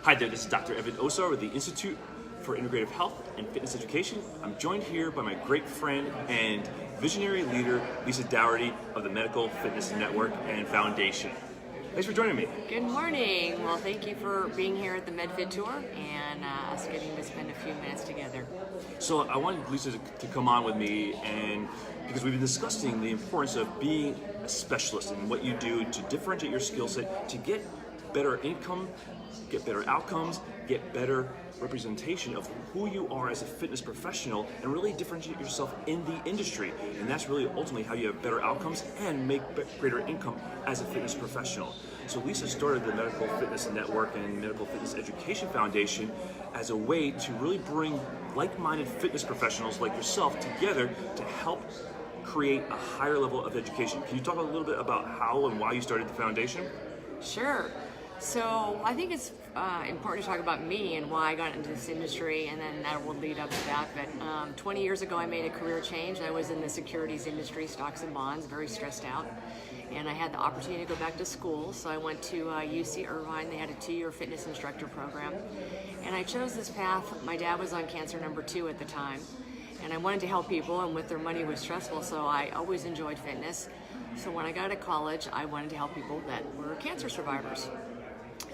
Hi there, this is Dr. Evan Osar with the Institute for Integrative Health and Fitness Education. I'm joined here by my great friend and visionary leader, Lisa Dougherty of the Medical Fitness Network and Foundation. Thanks for joining me. Good morning. Well, thank you for being here at the MedFit Tour and us getting to spend a few minutes together. So I wanted Lisa to come on with me, and because we've been discussing the importance of being a specialist and what you do to differentiate your skill set to get better income, get better outcomes, get better representation of who you are as a fitness professional, and really differentiate yourself in the industry. And that's really ultimately how you have better outcomes and make greater income as a fitness professional. So Lisa started the Medical Fitness Network and Medical Fitness Education Foundation as a way to really bring like-minded fitness professionals like yourself together to help create a higher level of education. Can you talk a little bit about how and why you started the foundation? Sure. So I think it's important to talk about me and why I got into this industry, and then that will lead up to that. But 20 years ago, I made a career change. I was in the securities industry, stocks and bonds, very stressed out. And I had the opportunity to go back to school, so I went to UC Irvine. They had a 2-year fitness instructor program. And I chose this path. My dad was on cancer number 2 at the time. And I wanted to help people, and with their money was stressful, so I always enjoyed fitness. So when I got to college, I wanted to help people that were cancer survivors.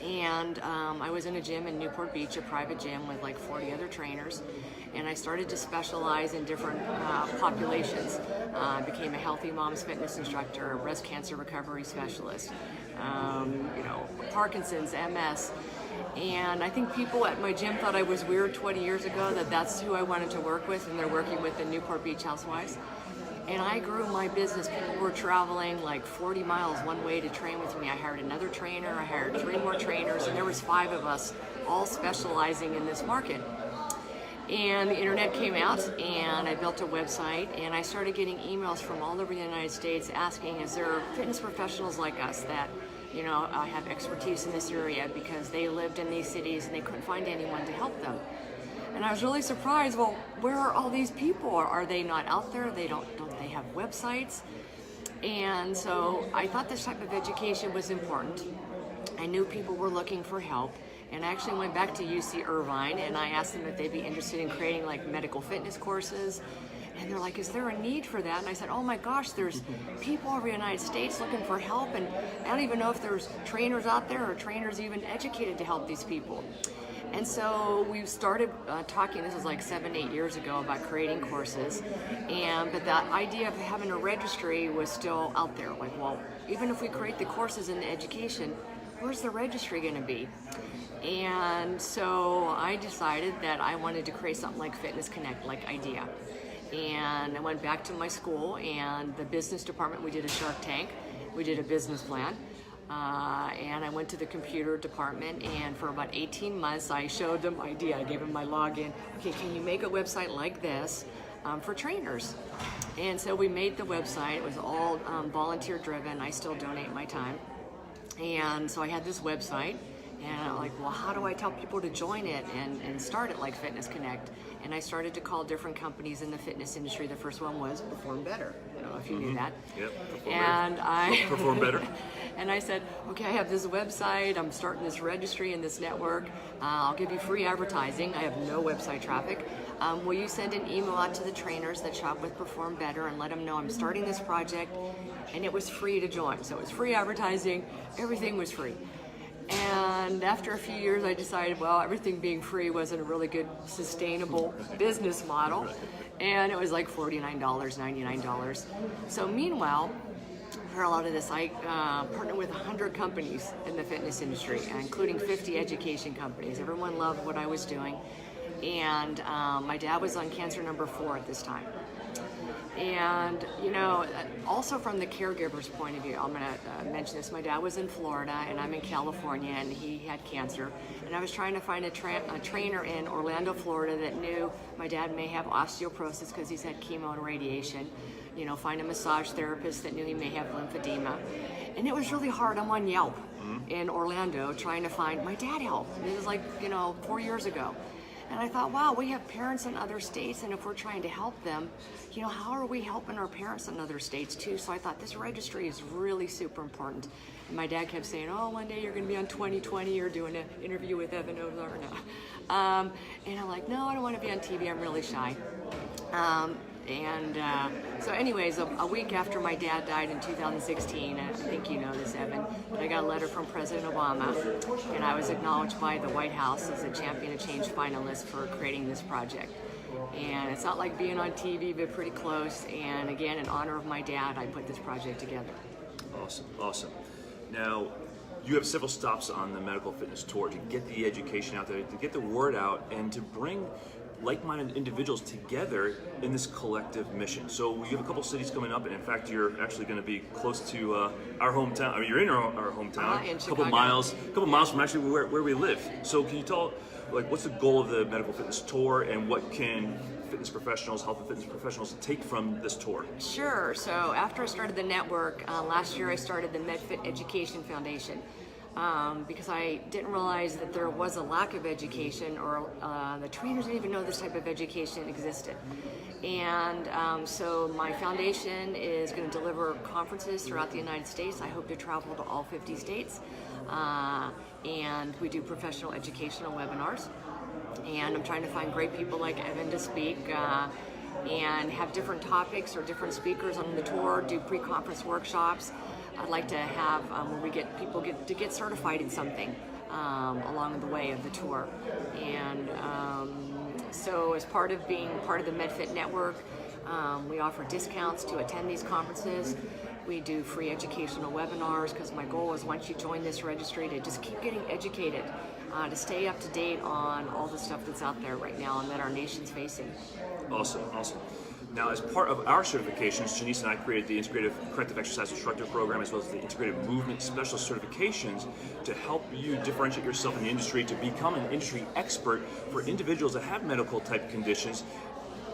And I was in a gym in Newport Beach, a private gym with like 40 other trainers, and I started to specialize in different populations. I became a healthy mom's fitness instructor, a breast cancer recovery specialist, Parkinson's, MS. And I think people at my gym thought I was weird 20 years ago, that that's who I wanted to work with, and they're working with the Newport Beach housewives. And I grew my business. People were traveling like 40 miles one way to train with me. I hired another trainer, I hired 3 more trainers, and there was 5 of us all specializing in this market. And the internet came out, and I built a website, and I started getting emails from all over the United States asking, is there fitness professionals like us that, I have expertise in this area, because they lived in these cities and they couldn't find anyone to help them. And I was really surprised, well, where are all these people? Are they not out there? Don't they have websites? And so I thought this type of education was important. I knew people were looking for help. And I actually went back to UC Irvine, and I asked them if they'd be interested in creating like medical fitness courses. And they're like, is there a need for that? And I said, oh my gosh, there's people over the United States looking for help, and I don't even know if there's trainers out there or trainers even educated to help these people. And so we started talking, this was like 7-8 years ago, about creating courses. But that idea of having a registry was still out there. Like, well, even if we create the courses in the education, where's the registry going to be? And so I decided that I wanted to create something like Fitness Connect, like idea. And I went back to my school, and the business department, we did a Shark Tank. We did a business plan. And I went to the computer department, and for about 18 months I showed them my idea. I gave them my login. Okay, can you make a website like this for trainers? And so we made the website. It was all volunteer driven. I still donate my time. And so I had this website, and I'm like, well, how do I tell people to join it and start it like Fitness Connect? And I started to call different companies in the fitness industry. The first one was Perform Better. I don't know if you knew that. Yep, Perform Better. And I said, okay, I have this website. I'm starting this registry and this network. I'll give you free advertising. I have no website traffic. Will you send an email out to the trainers that shop with Perform Better and let them know I'm starting this project? And it was free to join. So it was free advertising. Everything was free. And after a few years, I decided, well, everything being free wasn't a really good, sustainable business model. And it was like $49, $99. So meanwhile, for a lot of this, I partnered with 100 companies in the fitness industry, including 50 education companies. Everyone loved what I was doing. And my dad was on cancer number 4 at this time. And, also from the caregiver's point of view, I'm going to mention this. My dad was in Florida, and I'm in California, and he had cancer. And I was trying to find a trainer in Orlando, Florida that knew my dad may have osteoporosis because he's had chemo and radiation. Find a massage therapist that knew he may have lymphedema. And it was really hard. I'm on Yelp in Orlando trying to find my dad help. It was like, 4 years ago. And I thought, wow, we have parents in other states, and if we're trying to help them, how are we helping our parents in other states too? So I thought this registry is really super important. And my dad kept saying, oh, one day you're going to be on 2020 or doing an interview with Evan Odler. And I'm like, no, I don't want to be on TV. I'm really shy. So anyways, a week after my dad died in 2016, I think you know this, Evan, but I got a letter from President Obama, and I was acknowledged by the White House as a Champion of Change finalist for creating this project. And it's not like being on TV, but pretty close. And again, in honor of my dad, I put this project together. Awesome, awesome. Now, you have several stops on the medical fitness tour to get the education out there, to get the word out, and to bring like-minded individuals together in this collective mission. So you have a couple cities coming up, and in fact, you're actually going to be close to our hometown. I mean, you're in our hometown, in a couple miles from actually where we live. So can you tell, what's the goal of the medical fitness tour, and what can fitness professionals, health and fitness professionals take from this tour? Sure. So after I started the network, last year I started the MedFit Education Foundation. Because I didn't realize that there was a lack of education, or the trainers didn't even know this type of education existed. And so my foundation is going to deliver conferences throughout the United States. I hope to travel to all 50 states. And we do professional educational webinars. And I'm trying to find great people like Evan to speak. And have different topics or different speakers on the tour, do pre-conference workshops. I'd like to have where we get people to get certified in something along the way of the tour. And so as part of being part of the MedFit network, we offer discounts to attend these conferences. We do free educational webinars, because my goal is, once you join this registry, to just keep getting educated, to stay up to date on all the stuff that's out there right now and that our nation's facing. Awesome, awesome. Now, as part of our certifications, Jenice and I created the Integrative Corrective Exercise Instructor Program, as well as the Integrative Movement Specialist certifications, to help you differentiate yourself in the industry, to become an industry expert for individuals that have medical type conditions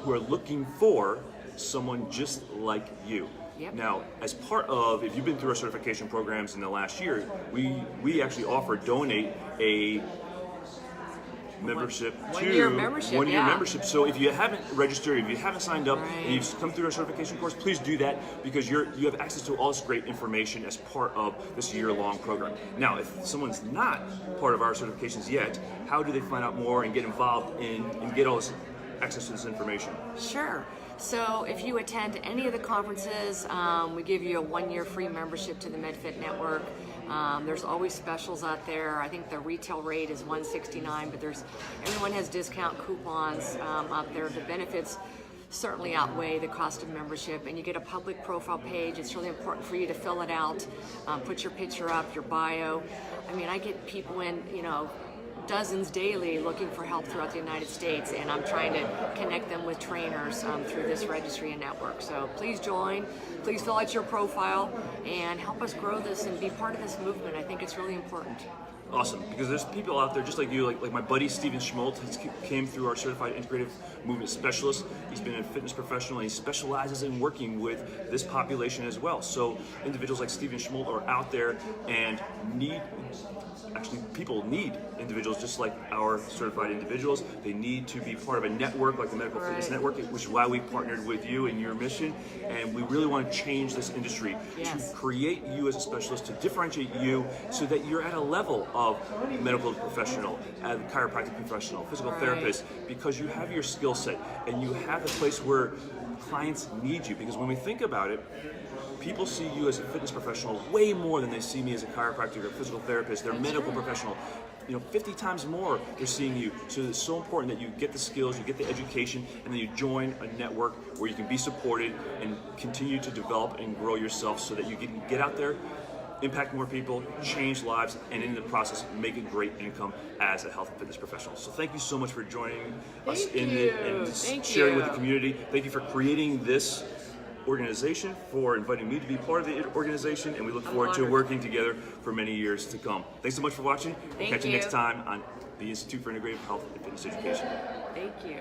who are looking for someone just like you. Yep. Now, as part of, if you've been through our certification programs in the last year, we actually donate a membership one-year membership. So if you haven't registered, if you haven't signed up, and you've come through our certification course, please do that, because you have access to all this great information as part of this year-long program. Now, if someone's not part of our certifications yet, how do they find out more and get involved and get all this access to this information? Sure. So if you attend any of the conferences, we give you a 1-year free membership to the MedFit Network. There's always specials out there. I think the retail rate is $169, but everyone has discount coupons out there. The benefits certainly outweigh the cost of membership, and you get a public profile page. It's really important for you to fill it out, put your picture up, your bio. I mean, I get people in, dozens daily looking for help throughout the United States, and I'm trying to connect them with trainers through this registry and network. So please join, please fill out your profile, and help us grow this and be part of this movement. I think it's really important. Awesome, because there's people out there just like you, like my buddy Steven Schmaltz. He came through our Certified Integrative Movement Specialist. He's been a fitness professional, and he specializes in working with this population as well. So individuals like Steven Schmaltz are out there and people need individuals just like our certified individuals. They need to be part of a network like the Medical Fitness Network, which is why we partnered with you and your mission. And we really want to change this industry to create you as a specialist, to differentiate you so that you're at a level of medical professional, a chiropractic professional, physical therapist, because you have your skill set and you have a place where clients need you. Because when we think about it, people see you as a fitness professional way more than they see me as a chiropractor or a physical therapist. They're medical professional. 50 times more they're seeing you. So it's so important that you get the skills, you get the education, and then you join a network where you can be supported and continue to develop and grow yourself so that you can get out there, impact more people, change lives, and in the process, make a great income as a health and fitness professional. So thank you so much for joining us and sharing with the community. Thank you for creating this organization, for inviting me to be part of the organization, and we look forward to working together for many years to come. Thanks so much for watching. Catch you next time on the Institute for Integrative Health and Fitness Education. Thank you.